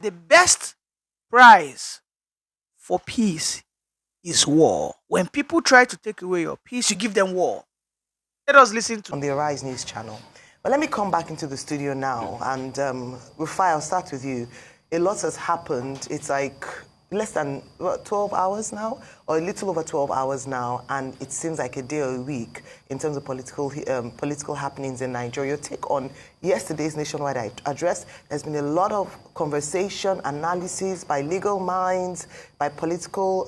The best prize for peace is war. When people try to take away your peace, you give them war. Let us listen to on the Arise News channel. But let me come back into the studio now. And Rufai, I'll start with you. A lot has happened. It's like less than 12 hours now, or a little over 12 hours now, and it seems like a day or a week in terms of political happenings in Nigeria. Your take on yesterday's nationwide address? There's been a lot of conversation, analysis by legal minds, by political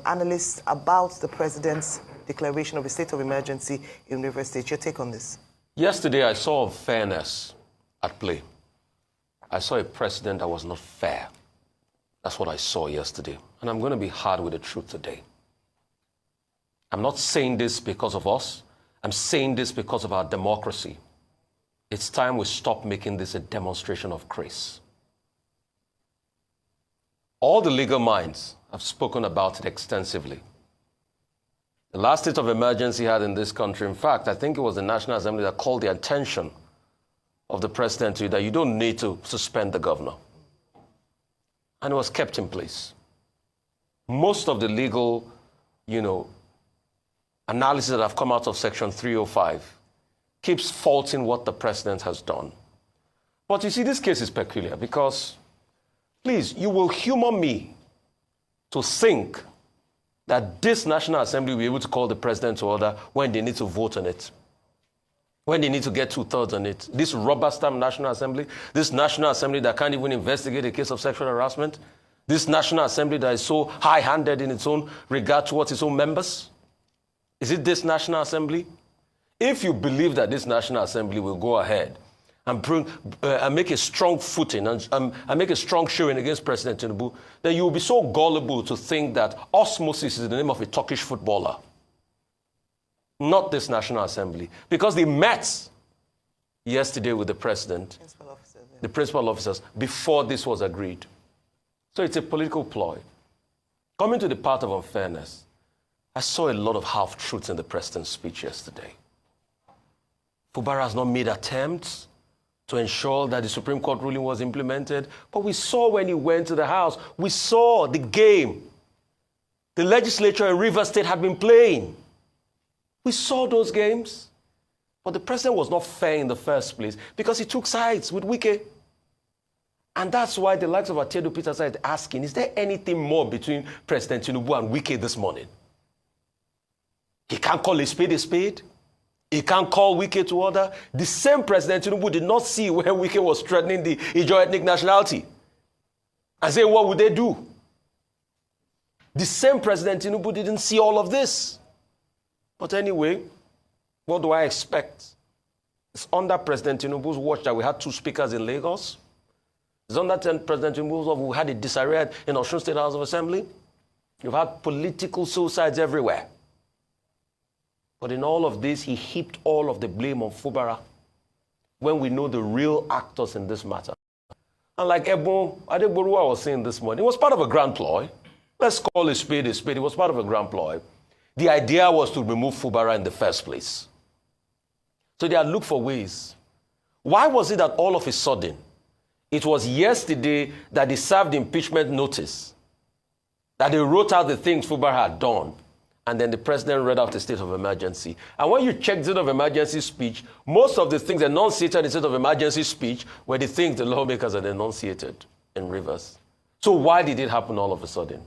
analysts about the president's declaration of a state of emergency in Rivers State. Your take on this? Yesterday, I saw fairness at play. I saw a president that was not fair. That's what I saw yesterday. And I'm going to be hard with the truth today. I'm not saying this because of us. I'm saying this because of our democracy. It's time we stop making this a demonstration of grace. All the legal minds have spoken about it extensively. The last state of emergency had in this country, in fact, I think it was the National Assembly that called the attention of the president to that you don't need to suspend the governor. And it was kept in place. Most of the legal, analysis that have come out of Section 305 keeps faulting what the president has done. But you see, this case is peculiar because, please, you will humor me to think that this National Assembly will be able to call the president to order when they need to vote on it, when they need to get 2/3 on it. This rubber stamp National Assembly, this National Assembly that can't even investigate a case of sexual harassment, this National Assembly that is so high-handed in its own regard towards its own members. Is it this National Assembly? If you believe that this National Assembly will go ahead and make a strong footing and make a strong showing against President Tinubu, then you will be so gullible to think that osmosis is the name of a Turkish footballer. Not this National Assembly. Because they met yesterday with the president, the principal officers, before this was agreed. So it's a political ploy. Coming to the part of unfairness, I saw a lot of half-truths in the president's speech yesterday. Fubara has not made attempts to ensure that the Supreme Court ruling was implemented. But we saw when he went to the House, we saw the game the legislature in Rivers State had been playing. We saw those games. But the president was not fair in the first place because he took sides with Wike. And that's why the likes of Atedo Peter started asking, is there anything more between President Tinubu and Wike this morning? He can't call a spade a spade. He can't call Wike to order. The same President Tinubu did not see where Wike was threatening the Ijaw ethnic nationality. And say, what would they do? The same President Tinubu didn't see all of this. But anyway, what do I expect? It's under President Tinubu's watch that we had 2 speakers in Lagos. It's under President Tinubu's watch we had a disarray in Osun State House of Assembly. You've had political suicides everywhere. But in all of this, he heaped all of the blame on Fubara when we know the real actors in this matter. And like Ebon Adegboruwa was saying this morning, it was part of a grand ploy. Let's call a spade a spade. It was part of a grand ploy. The idea was to remove Fubara in the first place. So they had looked for ways. Why was it that all of a sudden, it was yesterday that they served impeachment notice, that they wrote out the things Fubara had done, and then the president read out the state of emergency. And when you check the state of emergency speech, most of the things enunciated in the state of emergency speech were the things the lawmakers had enunciated in Rivers. So why did it happen all of a sudden?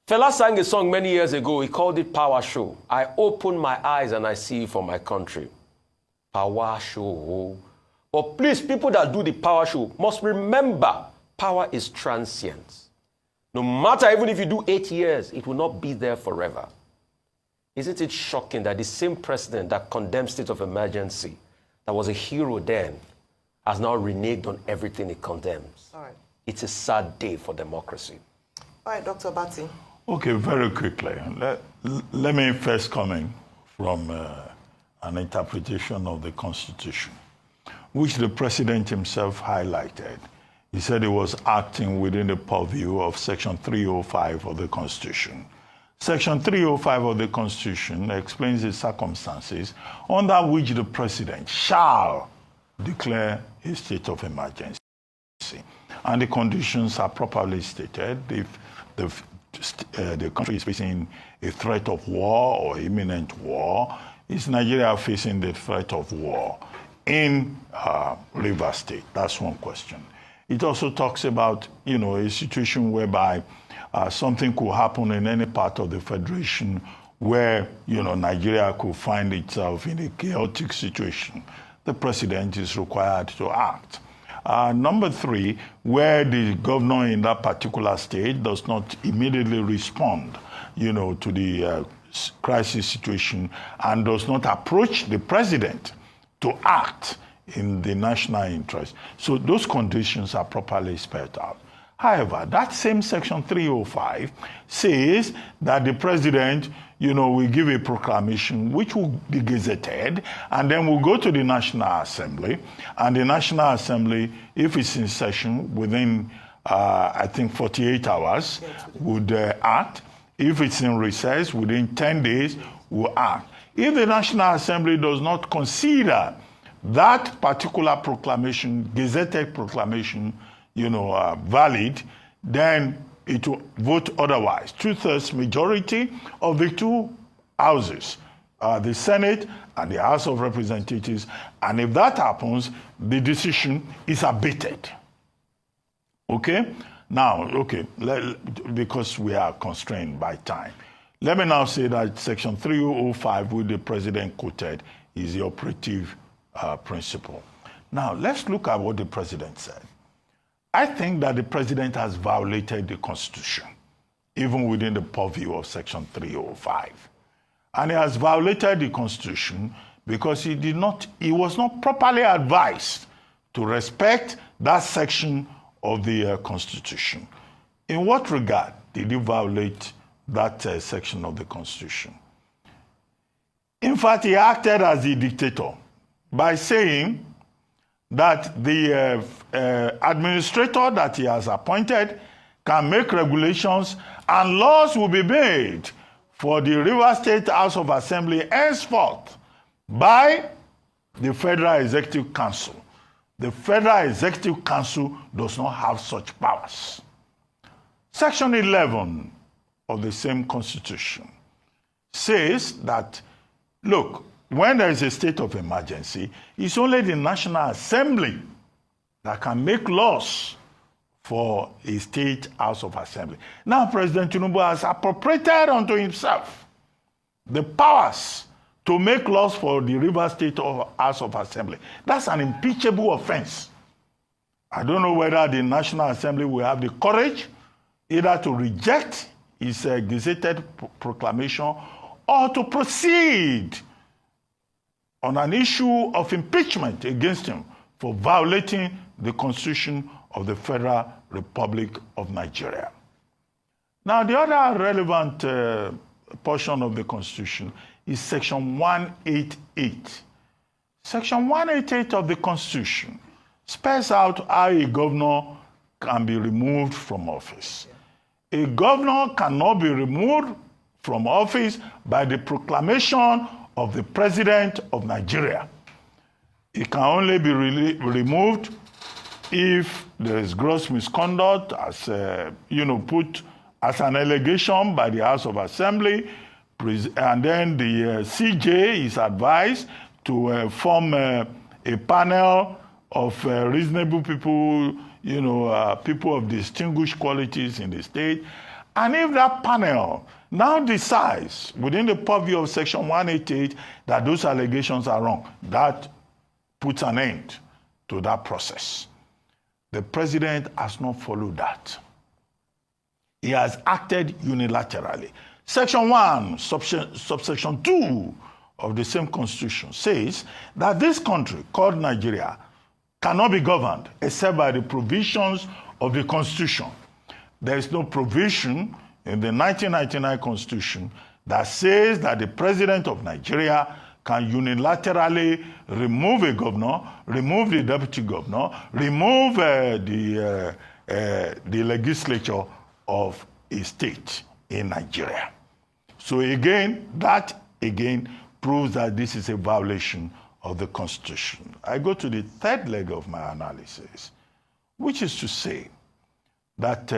Fela sang a song many years ago. He called it Power Show. I open my eyes and I see for my country. Power show. But please, people that do the power show must remember power is transient. No matter, even if you do 8 years, it will not be there forever. Isn't it shocking that the same president that condemned state of emergency, that was a hero then, has now reneged on everything he condemns? All right. It's a sad day for democracy. All right, Dr. Bati. Okay, very quickly. Let me first come in from an interpretation of the Constitution, which the president himself highlighted. He said he was acting within the purview of Section 305 of the Constitution. Section 305 of the Constitution explains the circumstances under which the president shall declare a state of emergency. and the conditions are properly stated. If the country is facing a threat of war or imminent war, is Nigeria facing the threat of war in Rivers State? That's one question. It also talks about, a situation whereby something could happen in any part of the federation where, Nigeria could find itself in a chaotic situation. The president is required to act. Number 3, where the governor in that particular state does not immediately respond, to the crisis situation and does not approach the president to act in the national interest. So those conditions are properly spelled out. However, that same section 305 says that the president, will give a proclamation which will be gazetted, and then will go to the National Assembly, and the National Assembly, if it's in session within, 48 hours, would act. If it's in recess, within 10 days, will act. If the National Assembly does not consider that particular proclamation, gazetted proclamation, valid, then it will vote otherwise. 2/3 majority of the two houses, the Senate and the House of Representatives. And if that happens, the decision is abated. Okay? Now, because we are constrained by time, let me now say that Section 305, which the president quoted, is the operative principle. Now, let's look at what the president said. I think that the president has violated the Constitution, even within the purview of Section 305. And he has violated the Constitution because he was not properly advised to respect that section of the Constitution. In what regard did he violate that section of the Constitution? In fact, he acted as a dictator by saying that the administrator that he has appointed can make regulations and laws will be made for the Rivers State House of Assembly henceforth by the Federal Executive Council. The Federal Executive Council does not have such powers. Section 11 of the same Constitution says that, look, when there is a state of emergency, it's only the National Assembly that can make laws for a state House of Assembly. Now, President Tinubu has appropriated unto himself the powers to make laws for the Rivers State House of Assembly. That's an impeachable offense. I don't know whether the National Assembly will have the courage either to reject his gazetted proclamation or to proceed on an issue of impeachment against him for violating the Constitution of the Federal Republic of Nigeria. Now, the other relevant portion of the Constitution is Section 188. Section 188 of the Constitution spells out how a governor can be removed from office. A governor cannot be removed from office by the proclamation of the President of Nigeria. It can only be removed if there is gross misconduct, as put as an allegation by the House of Assembly, and then the CJ is advised to form a panel of reasonable people, people of distinguished qualities in the state. And if that panel now decides, within the purview of Section 188, that those allegations are wrong, that puts an end to that process. The president has not followed that. He has acted unilaterally. Section 1, subsection 2 of the same Constitution says that this country, called Nigeria, cannot be governed except by the provisions of the Constitution. There is no provision in the 1999 Constitution that says that the president of Nigeria can unilaterally remove a governor, remove the deputy governor, remove the legislature of a state in Nigeria. So again, that proves that this is a violation of the Constitution. I go to the third leg of my analysis. which is to say that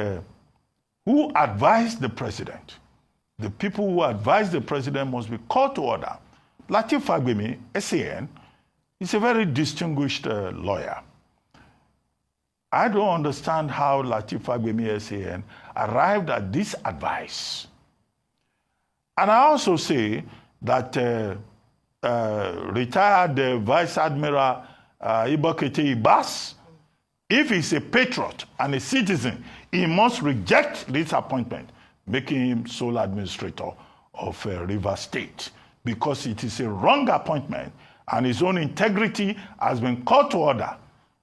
who advised the president, the people who advised the president must be called to order. Lateef Fagbemi, SAN, is a very distinguished lawyer. I don't understand how Lateef Fagbemi, SAN, arrived at this advice. And I also say that retired Vice Admiral Ibokete Ibas, if he's a patriot and a citizen, he must reject this appointment, making him sole administrator of Rivers State, because it is a wrong appointment and his own integrity has been called to order.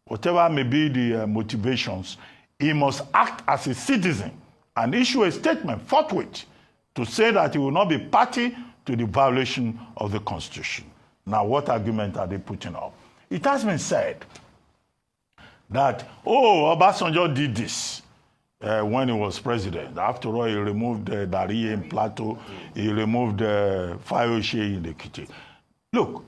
Whatever may be the motivations, he must act as a citizen and issue a statement forthwith to say that he will not be party to the violation of the Constitution. Now, what argument are they putting up? It has been said that, oh, Obasanjo did this when he was president. After all, he removed Dari in Plateau, he removed Fayose in the Ekiti. Look,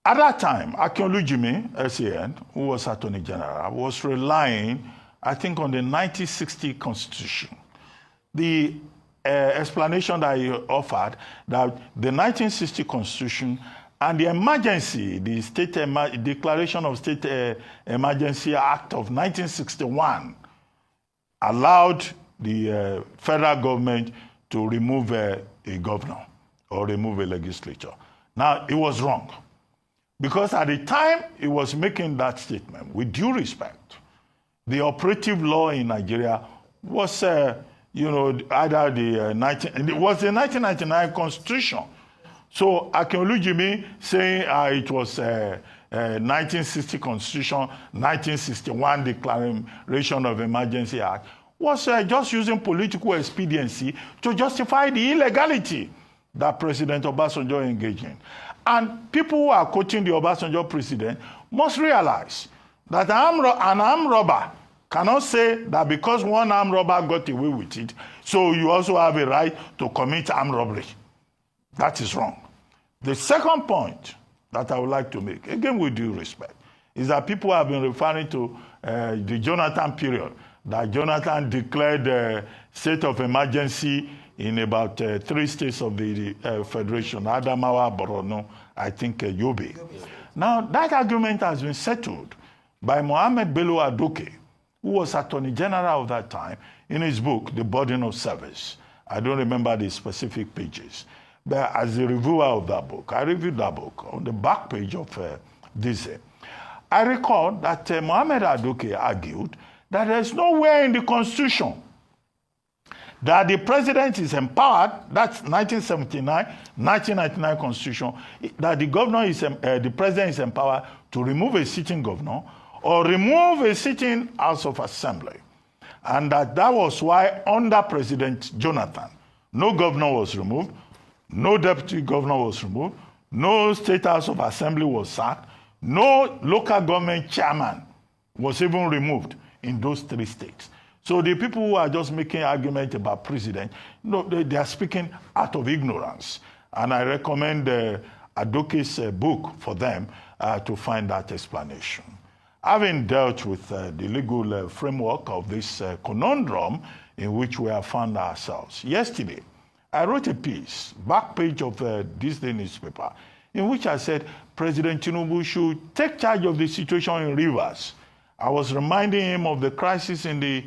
at that time, Akinolu Jimi, SAN, who was Attorney General, was relying, I think, on the 1960 Constitution. The explanation that he offered that the 1960 Constitution and the emergency, the Declaration of State Emergency Act of 1961 allowed the federal government to remove a governor or remove a legislature. Now, it was wrong. Because at the time he was making that statement, with due respect, the operative law in Nigeria was, either it was the 1999 Constitution. So Akinolu Jimi saying it was 1960 Constitution, 1961 Declaration of Emergency Act was just using political expediency to justify the illegality that President Obasanjo engaged in. And people who are quoting the Obasanjo president must realize that an armed robber cannot say that because one armed robber got away with it, so you also have a right to commit armed robbery. That is wrong. The second point that I would like to make, again with due respect, is that people have been referring to the Jonathan period, that Jonathan declared state of emergency in about 3 states of the Federation, Adamawa, Borno, I think Yobe. Now, that argument has been settled by Mohammed Bello Adoke, who was Attorney General of that time, in his book, The Burden of Service. I don't remember the specific pages. But as a reviewer of that book, I reviewed that book on the back page of this. I recall that Mohammed Adoke argued that there's nowhere in the Constitution that the president is empowered, that's 1979, 1999 Constitution, that the president is empowered to remove a sitting governor or remove a sitting House of Assembly. And that was why under President Jonathan, no governor was removed, no deputy governor was removed, no state House of Assembly was sacked, no local government chairman was even removed in those 3 states. So the people who are just making argument about president, they are speaking out of ignorance. And I recommend Adoke's book for them to find that explanation. Having dealt with the legal framework of this conundrum in which we have found ourselves, yesterday I wrote a piece, back page of this day newspaper, in which I said President Tinubu should take charge of the situation in Rivers. I was reminding him of the crisis in the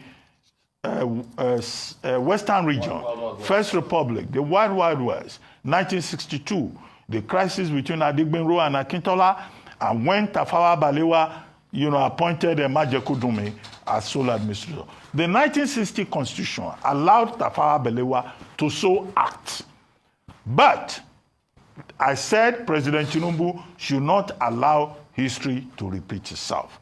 Western region, First Republic, the Wild Wild West, 1962, the crisis between Adigbenro and Akintola, and when Tafawa Balewa, appointed Majekudumi as sole administrator. The 1960 Constitution allowed Tafawa Balewa to so act. But I said President Tinubu should not allow history to repeat itself.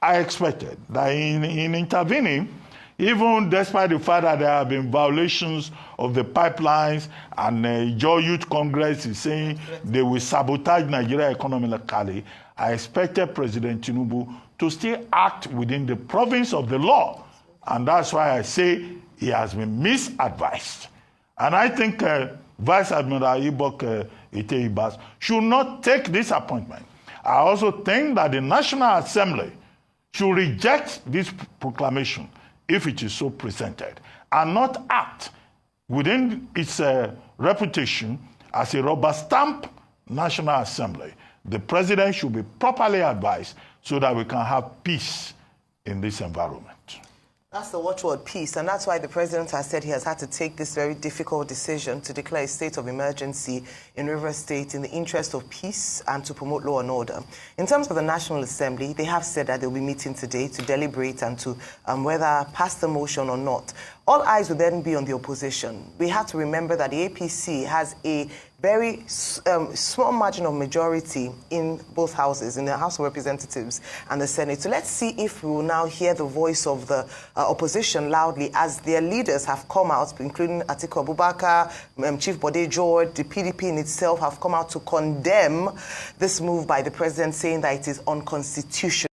I expected that in intervening, even despite the fact that there have been violations of the pipelines and Joe Youth Congress is saying they will sabotage Nigeria economically, I expected President Tinubu to still act within the province of the law. And that's why I say he has been misadvised. And I think Vice Admiral Ibok Ite should not take this appointment. I also think that the National Assembly should reject this proclamation if it is so presented and not act within its reputation as a rubber stamp National Assembly. The president should be properly advised so that we can have peace in this environment. That's the watchword, peace, and that's why the president has said he has had to take this very difficult decision to declare a state of emergency in Rivers State in the interest of peace and to promote law and order. In terms of the National Assembly, they have said that they'll be meeting today to deliberate and to whether pass the motion or not. All eyes will then be on the opposition. We have to remember that the APC has a very small margin of majority in both houses, in the House of Representatives and the Senate. So let's see if we will now hear the voice of the opposition loudly as their leaders have come out, including Atiku Abubakar, Chief Bode George, the PDP in itself have come out to condemn this move by the president, saying that it is unconstitutional.